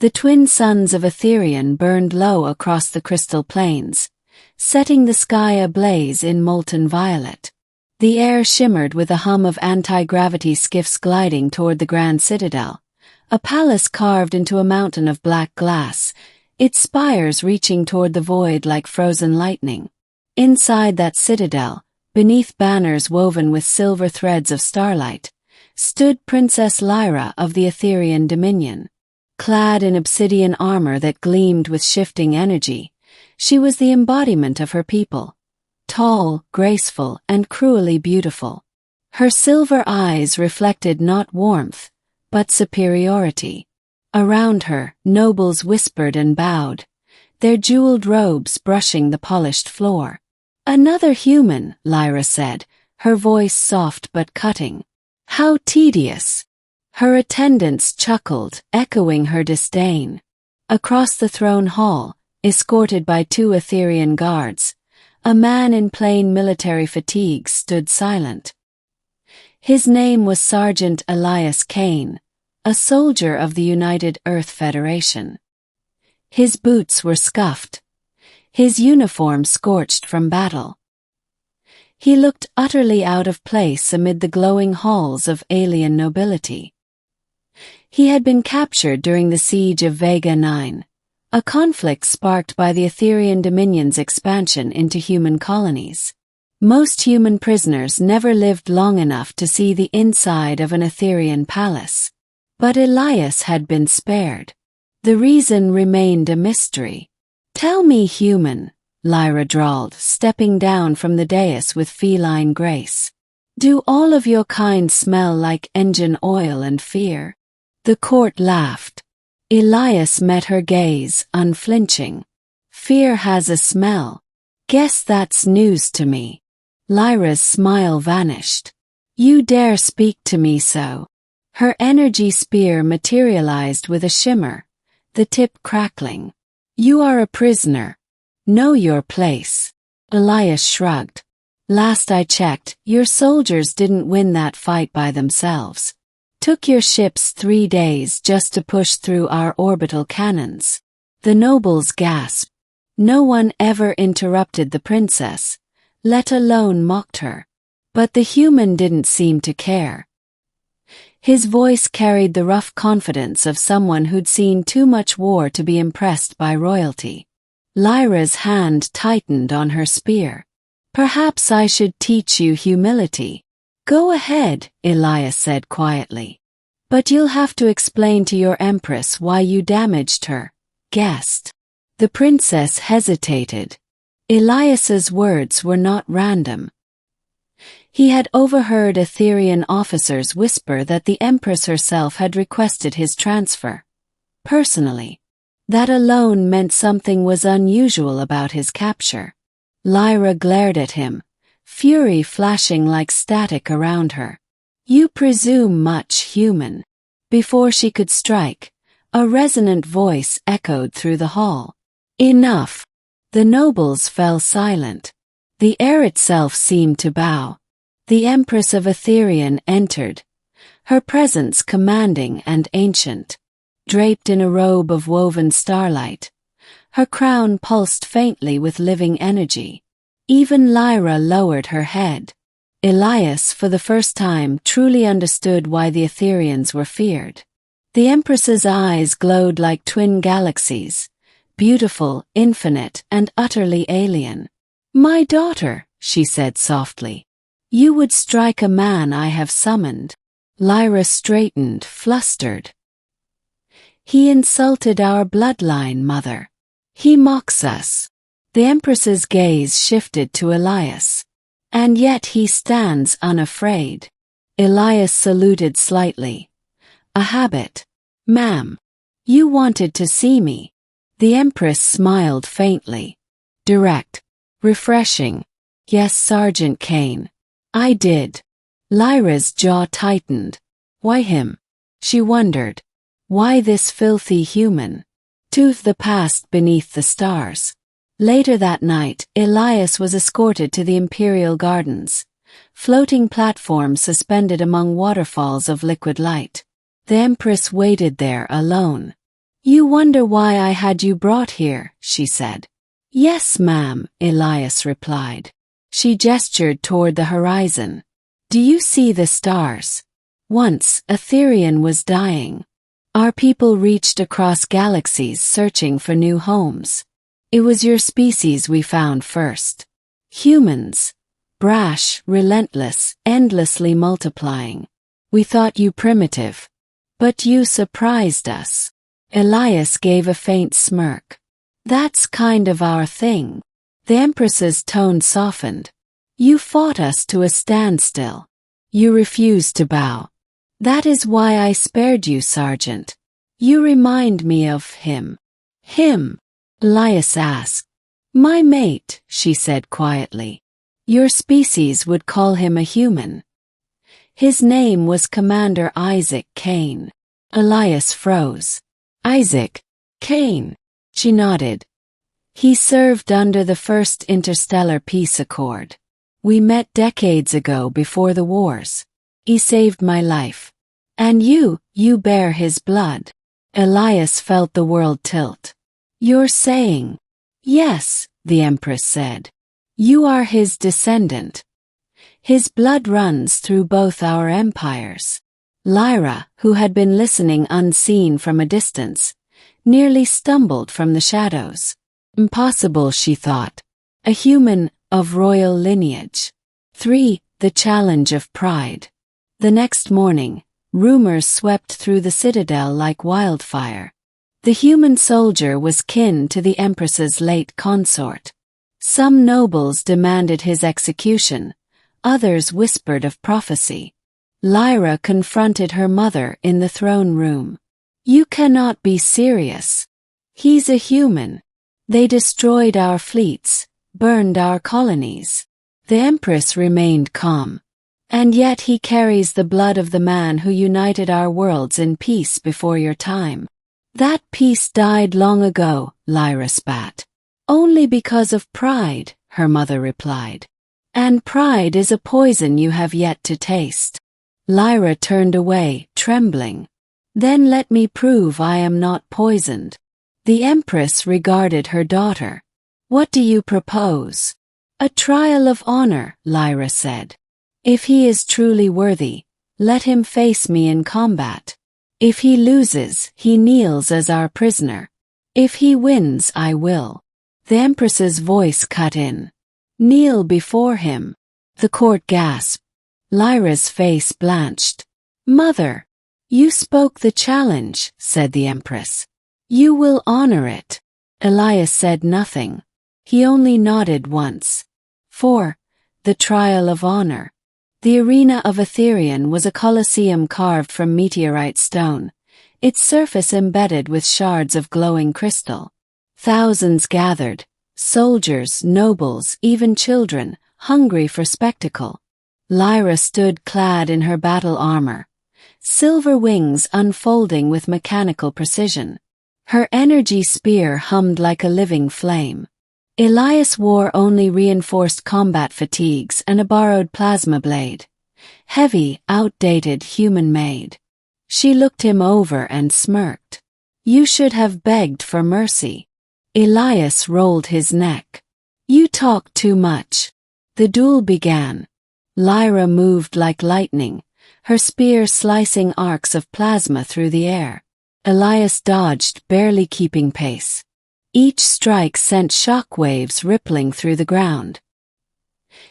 The twin suns of Etherian burned low across the crystal plains, setting the sky ablaze in molten violet. The air shimmered with a hum of anti-gravity skiffs gliding toward the grand citadel, a palace carved into a mountain of black glass, its spires reaching toward the void like frozen lightning. Inside that citadel, beneath banners woven with silver threads of starlight, stood Princess Lyra of the Etherian Dominion. Clad in obsidian armor that gleamed with shifting energy, she was the embodiment of her people. Tall, graceful, and cruelly beautiful. Her silver eyes reflected not warmth, but superiority. Around her, nobles whispered and bowed, their jeweled robes brushing the polished floor. "Another human," Lyra said, her voice soft but cutting. "How tedious." Her attendants chuckled, echoing her disdain. Across the throne hall, escorted by 2 Etherian guards, a man in plain military fatigues stood silent. His name was Sergeant Elias Kane, a soldier of the United Earth Federation. His boots were scuffed, his uniform scorched from battle. He looked utterly out of place amid the glowing halls of alien nobility. He had been captured during the siege of Vega 9, a conflict sparked by the Etherian Dominion's expansion into human colonies. Most human prisoners never lived long enough to see the inside of an Etherian palace. But Elias had been spared. The reason remained a mystery. "Tell me, human," Lyra drawled, stepping down from the dais with feline grace. "Do all of your kind smell like engine oil and fear?" The court laughed. Elias met her gaze, unflinching. "Fear has a smell. Guess that's news to me." Lyra's smile vanished. "You dare speak to me so?" Her energy spear materialized with a shimmer, the tip crackling. "You are a prisoner. Know your place." Elias shrugged. "Last I checked, your soldiers didn't win that fight by themselves. Took your ships 3 days just to push through our orbital cannons." The nobles gasped. No one ever interrupted the princess, let alone mocked her. But the human didn't seem to care. His voice carried the rough confidence of someone who'd seen too much war to be impressed by royalty. Lyra's hand tightened on her spear. "Perhaps I should teach you humility." "Go ahead," Elias said quietly. "But you'll have to explain to your empress why you damaged her guest." The princess hesitated. Elias's words were not random. He had overheard Etherian officers whisper that the Empress herself had requested his transfer. Personally. That alone meant something was unusual about his capture. Lyra glared at him, fury flashing like static around her. "You presume much, human." Before she could strike, a resonant voice echoed through the hall. "Enough." The nobles fell silent. The air itself seemed to bow. The Empress of Etherian entered, her presence commanding and ancient. Draped in a robe of woven starlight, her crown pulsed faintly with living energy. Even Lyra lowered her head. Elias, for the first time, truly understood why the Etherians were feared. The Empress's eyes glowed like twin galaxies, beautiful, infinite, and utterly alien. "My daughter," she said softly. "You would strike a man I have summoned." Lyra straightened, flustered. "He insulted our bloodline, mother. He mocks us." The Empress's gaze shifted to Elias. "And yet he stands unafraid." Elias saluted slightly. "A habit. Ma'am. You wanted to see me." The Empress smiled faintly. "Direct. Refreshing." "Yes, Sergeant Kane. I did." Lyra's jaw tightened. Why him? She wondered. Why this filthy human? To the past beneath the stars. Later that night, Elias was escorted to the Imperial Gardens, floating platforms suspended among waterfalls of liquid light. The Empress waited there alone. You wonder why I had you brought here, she said. Yes, ma'am, Elias replied. She gestured toward the horizon. Do you see the stars? Once, Aetherian was dying. Our people reached across galaxies searching for new homes. It was your species we found first. Humans. Brash, relentless, endlessly multiplying. We thought you primitive. But you surprised us. Elias gave a faint smirk. That's kind of our thing. The Empress's tone softened. You fought us to a standstill. You refused to bow. That is why I spared you, Sergeant. You remind me of him. Him? Elias asked. My mate, she said quietly. Your species would call him a human. His name was Commander Isaac Kane. Elias froze. Isaac Kane. She nodded. He served under the First Interstellar Peace Accord. We met decades ago before the wars. He saved my life. And you bear his blood. Elias felt the world tilt. You're saying? Yes, the Empress said. You are his descendant. His blood runs through both our empires. Lyra, who had been listening unseen from a distance, nearly stumbled from the shadows. Impossible, she thought. A human of royal lineage. 3. The challenge of pride. The next morning, rumors swept through the citadel like wildfire. The human soldier was kin to the Empress's late consort. Some nobles demanded his execution, others whispered of prophecy. Lyra confronted her mother in the throne room. You cannot be serious. He's a human. They destroyed our fleets, burned our colonies. The Empress remained calm. And yet he carries the blood of the man who united our worlds in peace before your time. That peace died long ago, Lyra spat. Only because of pride, her mother replied. And pride is a poison you have yet to taste. Lyra turned away, trembling. Then let me prove I am not poisoned. The Empress regarded her daughter. What do you propose? A trial of honor, Lyra said. If he is truly worthy, let him face me in combat. If he loses, he kneels as our prisoner. If he wins, I will. The Empress's voice cut in. Kneel before him. The court gasped. Lyra's face blanched. Mother, you spoke the challenge, said the Empress. You will honor it. Elias said nothing. He only nodded once. 4. The trial of honor. The arena of Aetherian was a colosseum carved from meteorite stone, its surface embedded with shards of glowing crystal. Thousands gathered, soldiers, nobles, even children, hungry for spectacle. Lyra stood clad in her battle armor, silver wings unfolding with mechanical precision. Her energy spear hummed like a living flame. Elias wore only reinforced combat fatigues and a borrowed plasma blade. Heavy, outdated, human-made. She looked him over and smirked. You should have begged for mercy. Elias rolled his neck. You talk too much. The duel began. Lyra moved like lightning, her spear slicing arcs of plasma through the air. Elias dodged, barely keeping pace. Each strike sent shock waves rippling through the ground.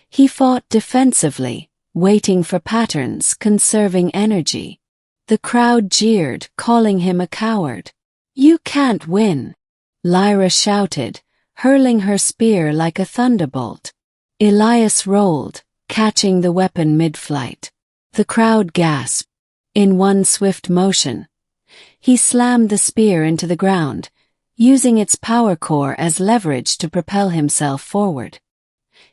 He fought defensively, waiting for patterns, conserving energy. The crowd jeered, calling him a coward. You can't win. Lyra shouted, hurling her spear like a thunderbolt. Elias rolled, catching the weapon mid-flight. The crowd gasped. In one swift motion, he slammed the spear into the ground, using its power core as leverage to propel himself forward.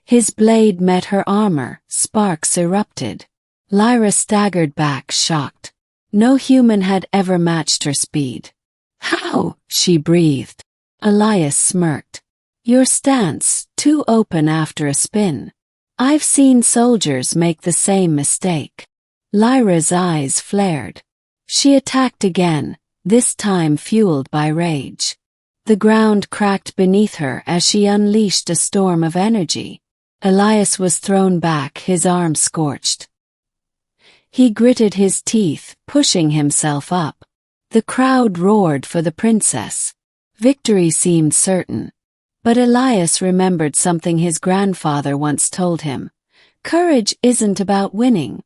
His blade met her armor, sparks erupted. Lyra staggered back, shocked. No human had ever matched her speed. How? She breathed. Elias smirked. Your stance, too open after a spin. I've seen soldiers make the same mistake. Lyra's eyes flared. She attacked again, this time fueled by rage. The ground cracked beneath her as she unleashed a storm of energy. Elias was thrown back, his arm scorched. He gritted his teeth, pushing himself up. The crowd roared for the princess. Victory seemed certain. But Elias remembered something his grandfather once told him. Courage isn't about winning.